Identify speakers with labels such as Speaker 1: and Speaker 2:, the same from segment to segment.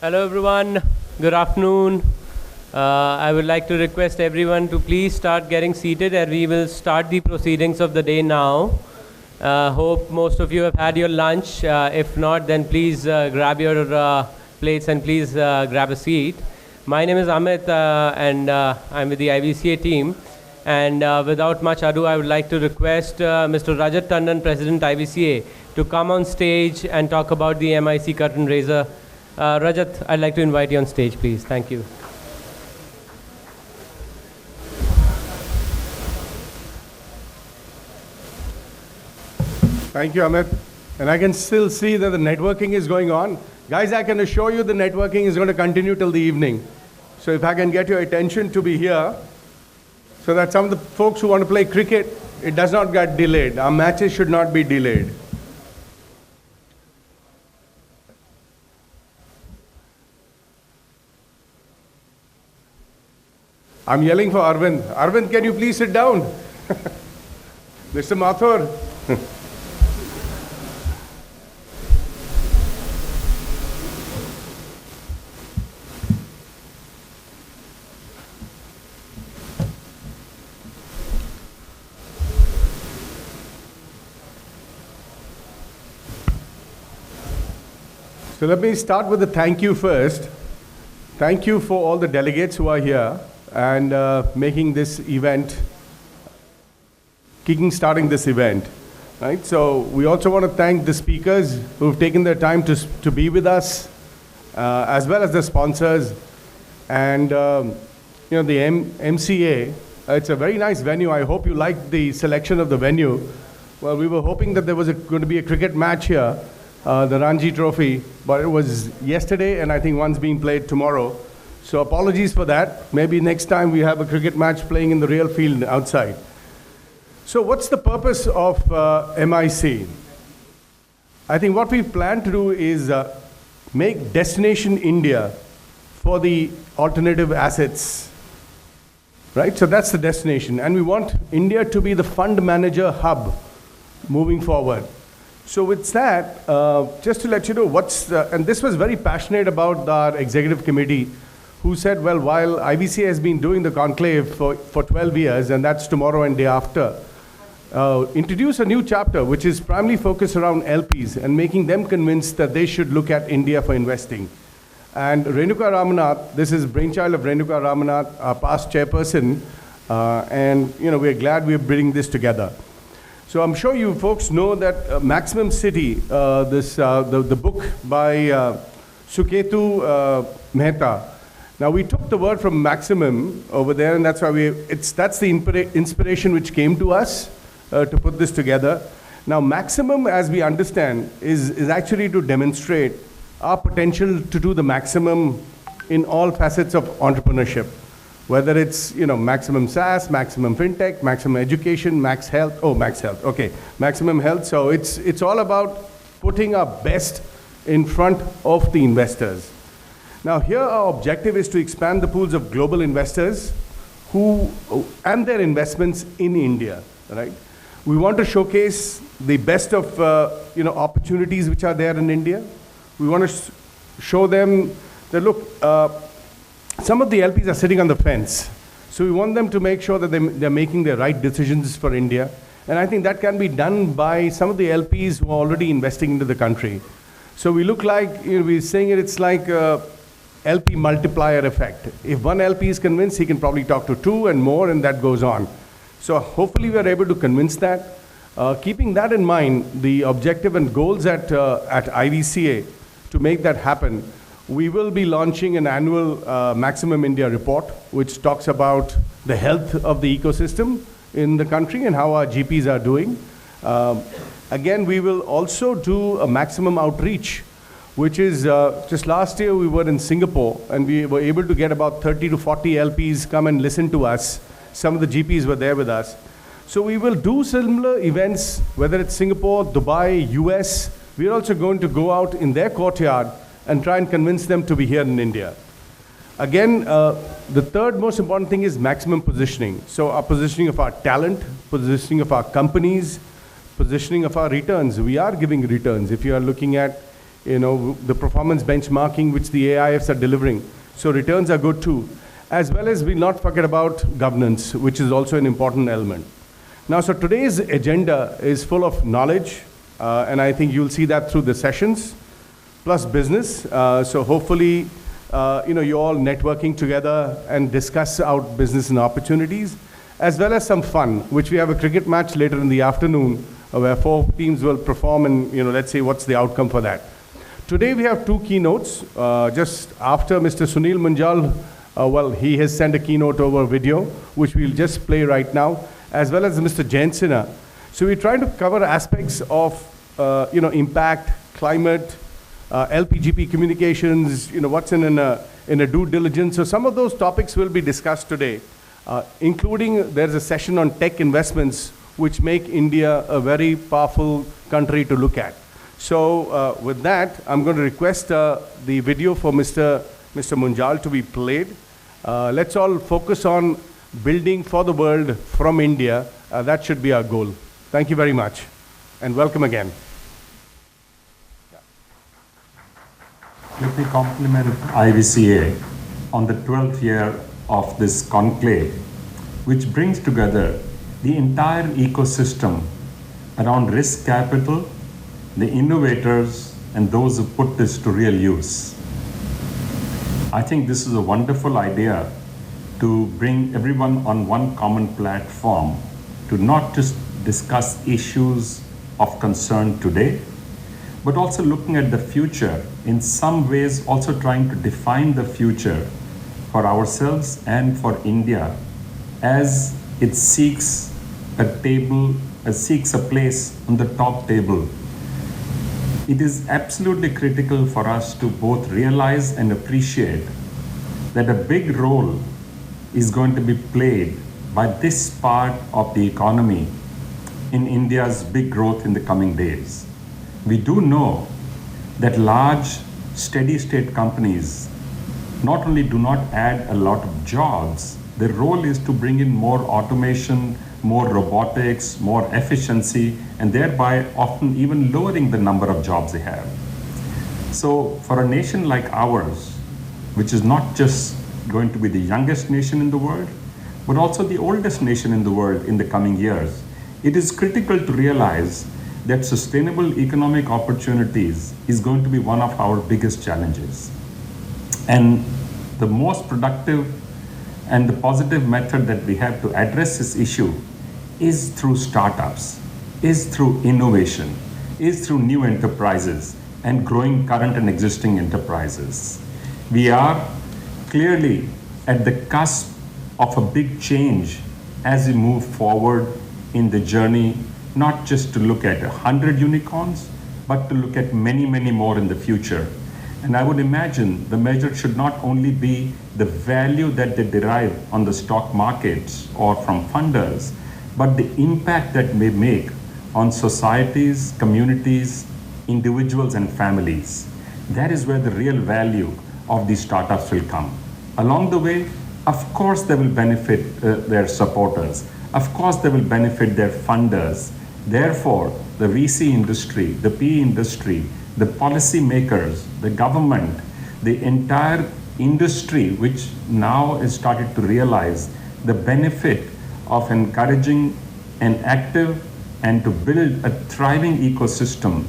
Speaker 1: Hello everyone, good afternoon. I would like to request everyone to please start getting seated and we will start the proceedings of the day now. Hope most of you have had your lunch. If not, then please grab your plates and please grab a seat. My name is Amit and I'm with the IVCA team. And without much ado, I would like to request Mr. Rajat Tandon, President IVCA, to come on stage and talk about the MIC curtain raiser. Rajat, I'd like to invite you on stage, please. Thank you.
Speaker 2: Thank you, Amit. And I can still see that the networking is going on. Guys, I can assure you the networking is going to continue till the evening. So if I can get your attention to be here, so that some of the folks who want to play cricket, it does not get delayed. Our matches should not be delayed. I'm yelling for Arvind. Arvind, can you please sit down? Mr. Mathur. So let me start with a thank you first. Thank you for all the delegates who are here and making this event, starting this event. Right? So we also want to thank the speakers who've taken their time to be with us, as well as the sponsors. And the MCA, it's a very nice venue. I hope you liked the selection of the venue. Well, we were hoping that there was going to be a cricket match here, the Ranji Trophy, but it was yesterday, and I think one's being played tomorrow. So apologies for that. Maybe next time we have a cricket match playing in the real field outside. So what's the purpose of MIC? I think what we plan to do is make Destination India for the alternative assets. Right? So that's the destination. And we want India to be the fund manager hub moving forward. So with that, just to let you know and this was very passionate about our executive committee, who said, well, while IVCA has been doing the conclave for 12 years, and that's tomorrow and day after, introduce a new chapter, which is primarily focused around LPs and making them convinced that they should look at India for investing. And Renuka Ramanath, this is brainchild of Renuka Ramanath, our past chairperson, and we're glad we're bringing this together. So I'm sure you folks know that Maximum City, the book by Suketu Mehta. Now we took the word from Maximum over there, and that's why that's the inspiration which came to us to put this together. Now Maximum, as we understand, is actually to demonstrate our potential to do the maximum in all facets of entrepreneurship. Whether it's Maximum SaaS, Maximum FinTech, Maximum Education, Max Health. Oh, Max Health. Okay, Maximum Health. So it's all about putting our best in front of the investors. Now here our objective is to expand the pools of global investors and their investments in India. Right? We want to showcase the best of opportunities which are there in India. We want to show them that look. Some of the LPs are sitting on the fence. So we want them to make sure that they're making the right decisions for India. And I think that can be done by some of the LPs who are already investing into the country. So we look like, we're saying it's like a LP multiplier effect. If one LP is convinced, he can probably talk to two and more, and that goes on. So hopefully we're able to convince that. Keeping that in mind, the objective and goals at IVCA to make that happen, we will be launching an annual Maximum India report, which talks about the health of the ecosystem in the country and how our GPs are doing. Again, we will also do a maximum outreach, which is just last year we were in Singapore and we were able to get about 30 to 40 LPs come and listen to us. Some of the GPs were there with us. So we will do similar events, whether it's Singapore, Dubai, US. We're also going to go out in their courtyard and try and convince them to be here in India. Again, the third most important thing is maximum positioning. So our positioning of our talent, positioning of our companies, positioning of our returns. We are giving returns. If you are looking at the performance benchmarking which the AIFs are delivering. So returns are good too. As well as we'll not forget about governance, which is also an important element. Now, so today's agenda is full of knowledge, and I think you'll see that through the sessions, plus business. So hopefully, you're all networking together and discuss out business and opportunities, as well as some fun, which we have a cricket match later in the afternoon, where 4 teams will perform, and let's see what's the outcome for that. Today we have 2 keynotes. Just after Mr. Sunil Munjal, he has sent a keynote over video, which we'll just play right now, as well as Mr. Jensina. So we're trying to cover aspects of, impact, climate, LPGP communications, what's in a due diligence. So some of those topics will be discussed today, including there's a session on tech investments, which make India a very powerful country to look at. So with that, I'm going to request the video for Mr. Munjal to be played. Let's all focus on building for the world from India. That should be our goal. Thank you very much, and welcome again.
Speaker 3: Let me compliment IVCA on the 12th year of this conclave, which brings together the entire ecosystem around risk capital, the innovators, and those who put this to real use. I think this is a wonderful idea to bring everyone on one common platform to not just discuss issues of concern today, but also looking at the future, in some ways also trying to define the future for ourselves and for India as it seeks a place on the top table. It is absolutely critical for us to both realize and appreciate that a big role is going to be played by this part of the economy in India's big growth in the coming days. We do know that large, steady-state companies not only do not add a lot of jobs, their role is to bring in more automation, more robotics, more efficiency, and thereby often even lowering the number of jobs they have. So for a nation like ours, which is not just going to be the youngest nation in the world, but also the oldest nation in the world in the coming years, it is critical to realize that sustainable economic opportunities is going to be one of our biggest challenges. And the most productive and the positive method that we have to address this issue is through startups, is through innovation, is through new enterprises and growing current and existing enterprises. We are clearly at the cusp of a big change as we move forward in the journey, not just to look at 100 unicorns, but to look at many, many more in the future. And I would imagine the measure should not only be the value that they derive on the stock markets or from funders, but the impact that they make on societies, communities, individuals, and families. That is where the real value of these startups will come. Along the way, of course, they will benefit their supporters. Of course, they will benefit their funders. Therefore, the VC industry, the PE industry, the policy makers, the government, the entire industry, which now has started to realize the benefit of encouraging an active and to build a thriving ecosystem.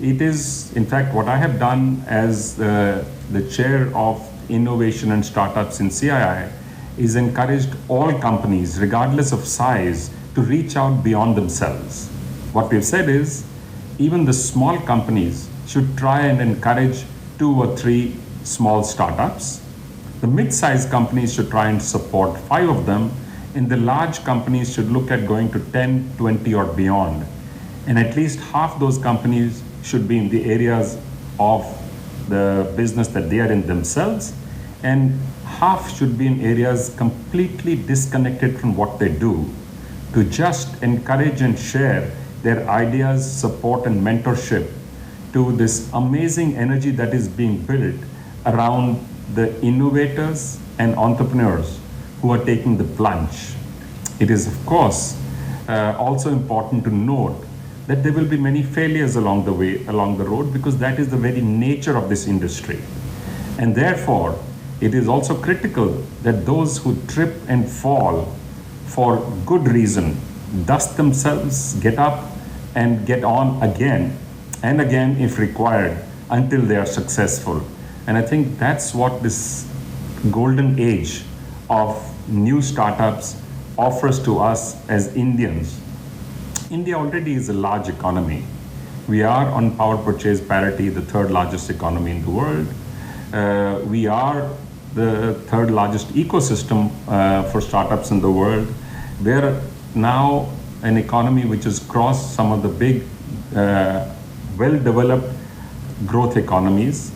Speaker 3: It is, in fact, what I have done as the chair of innovation and startups in CII is encouraged all companies, regardless of size, to reach out beyond themselves. What we've said is, even the small companies should try and encourage 2 or 3 small startups. The mid-sized companies should try and support 5 of them, and the large companies should look at going to 10, 20 or beyond. And at least half those companies should be in the areas of the business that they are in themselves, and half should be in areas completely disconnected from what they do, to just encourage and share their ideas, support, and mentorship to this amazing energy that is being built around the innovators and entrepreneurs who are taking the plunge. It is, of course, also important to note that there will be many failures along the way, along the road, because that is the very nature of this industry. And therefore, it is also critical that those who trip and fall for good reason, dust themselves, get up and get on again and again if required until they are successful. And I think that's what this golden age of new startups offers to us as Indians. India already is a large economy. We are on power purchase parity, the third largest economy in the world. We are the third largest ecosystem for startups in the world. We're now an economy which has crossed some of the big, well-developed growth economies,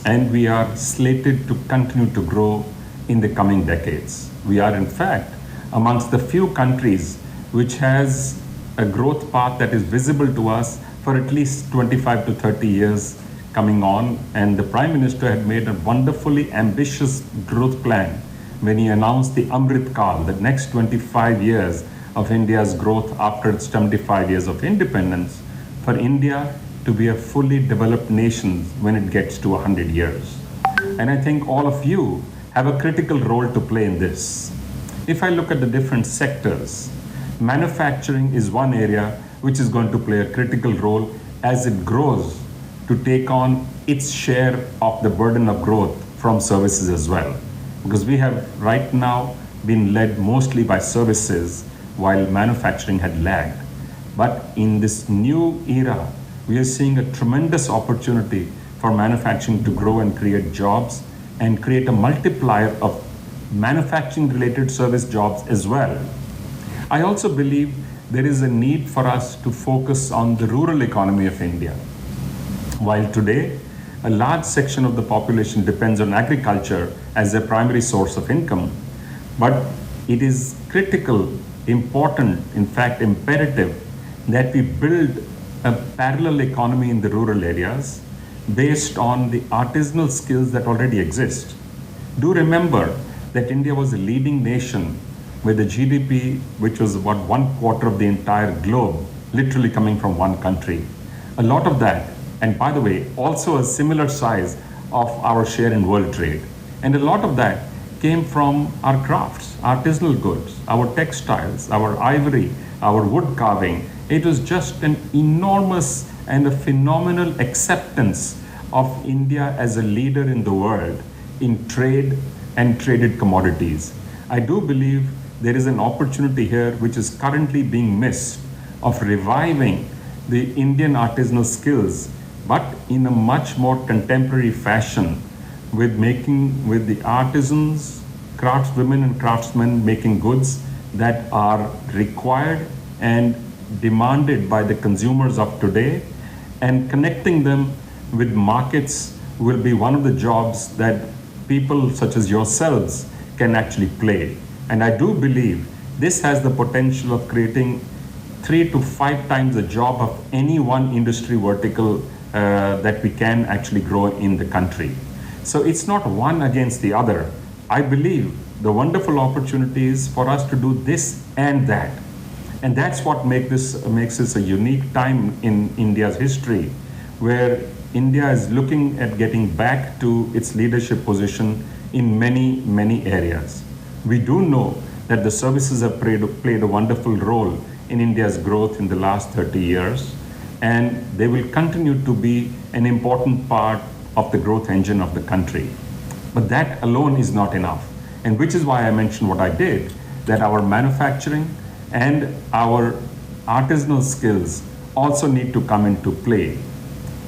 Speaker 3: and we are slated to continue to grow in the coming decades. We are, in fact, amongst the few countries which has a growth path that is visible to us for at least 25 to 30 years coming on. And the Prime Minister had made a wonderfully ambitious growth plan when he announced the Amrit Kal, the next 25 years of India's growth after its 75 years of independence, for India to be a fully developed nation when it gets to 100 years. And I think all of you have a critical role to play in this. If I look at the different sectors, manufacturing is one area which is going to play a critical role as it grows to take on its share of the burden of growth from services as well. Because we have right now been led mostly by services while manufacturing had lagged. But in this new era, we are seeing a tremendous opportunity for manufacturing to grow and create jobs and create a multiplier of manufacturing related service jobs as well. I also believe there is a need for us to focus on the rural economy of India. While today, a large section of the population depends on agriculture as their primary source of income, but it is critical, important, in fact imperative, that we build a parallel economy in the rural areas based on the artisanal skills that already exist. Do remember that India was a leading nation with a GDP which was about 1/4 of the entire globe, literally coming from one country. A lot of that, and by the way, also a similar size of our share in world trade. And a lot of that came from our crafts, artisanal goods, our textiles, our ivory, our wood carving. It was just an enormous and a phenomenal acceptance of India as a leader in the world in trade and traded commodities. I do believe there is an opportunity here which is currently being missed of reviving the Indian artisanal skills, but in a much more contemporary fashion with the artisans, craftswomen and craftsmen making goods that are required and demanded by the consumers of today, and connecting them with markets will be one of the jobs that people such as yourselves can actually play. And I do believe this has the potential of creating 3 to 5 times the job of any one industry vertical that we can actually grow in the country. So it's not one against the other. I believe the wonderful opportunity is for us to do this and that. And that's what makes this a unique time in India's history, where India is looking at getting back to its leadership position in many, many areas. We do know that the services have played a wonderful role in India's growth in the last 30 years, and they will continue to be an important part of the growth engine of the country. But that alone is not enough, and which is why I mentioned what I did, that our manufacturing and our artisanal skills also need to come into play.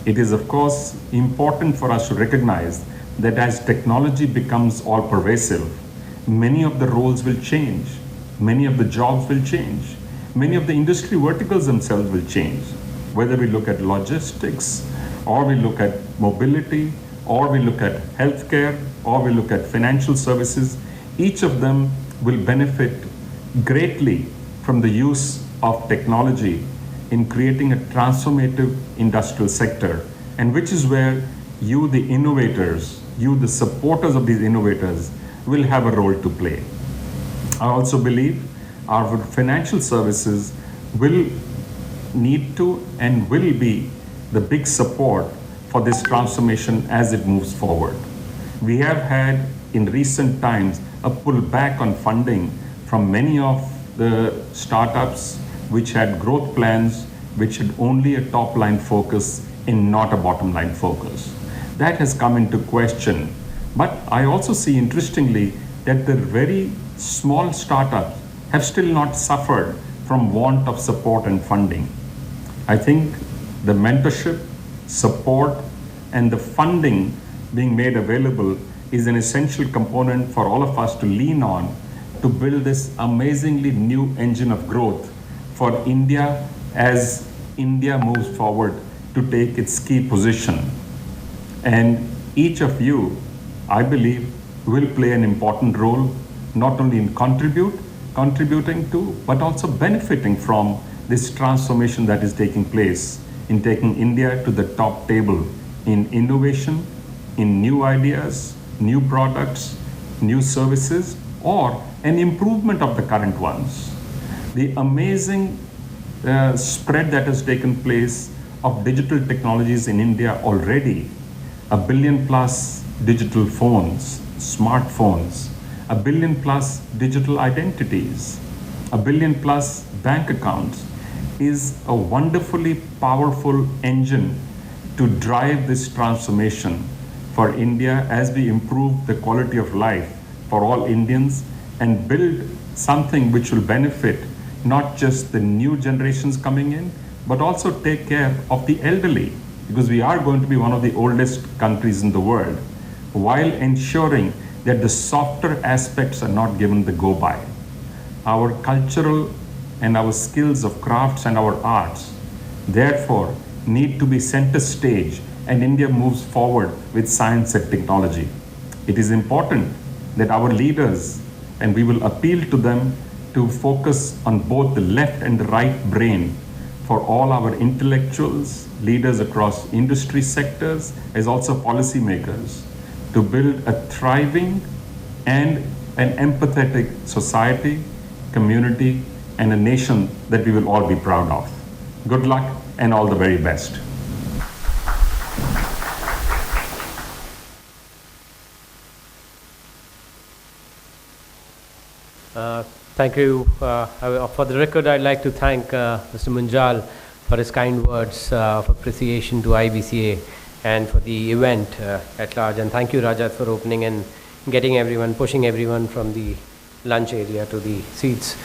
Speaker 3: It is, of course, important for us to recognize that as technology becomes all-pervasive, many of the roles will change, many of the jobs will change, many of the industry verticals themselves will change. Whether we look at logistics, or we look at mobility, or we look at healthcare, or we look at financial services, each of them will benefit greatly from the use of technology in creating a transformative industrial sector, and which is where you, the innovators, you, the supporters of these innovators, will have a role to play. I also believe our financial services will need to and will be the big support for this transformation as it moves forward. We have had in recent times a pullback on funding from many of the startups which had growth plans which had only a top line focus and not a bottom line focus. That has come into question. But I also see, interestingly, that the very small startups have still not suffered from want of support and funding. I think the mentorship, support, and the funding being made available is an essential component for all of us to lean on to build this amazingly new engine of growth for India as India moves forward to take its key position. And each of you, I believe, will play an important role, not only in contributing to, but also benefiting from this transformation that is taking place in taking India to the top table in innovation, in new ideas, new products, new services, or an improvement of the current ones. The amazing spread that has taken place of digital technologies in India already, 1 billion plus digital phones, smartphones, 1 billion plus digital identities, 1 billion plus bank accounts, is a wonderfully powerful engine to drive this transformation for India as we improve the quality of life for all Indians and build something which will benefit not just the new generations coming in, but also take care of the elderly, because we are going to be one of the oldest countries in the world, while ensuring that the softer aspects are not given the go-by. Our cultural and our skills of crafts and our arts, therefore, need to be center stage, and India moves forward with science and technology. It is important that our leaders, and we will appeal to them to focus on both the left and the right brain for all our intellectuals, leaders across industry sectors, as also policymakers, to build a thriving and an empathetic society, community, and a nation that we will all be proud of. Good luck and all the very best.
Speaker 1: Thank you. For the record, I'd like to thank Mr. Munjal for his kind words of appreciation to IVCA and for the event at large. And thank you, Rajat, for opening and getting everyone, pushing everyone from the lunch area to the seats.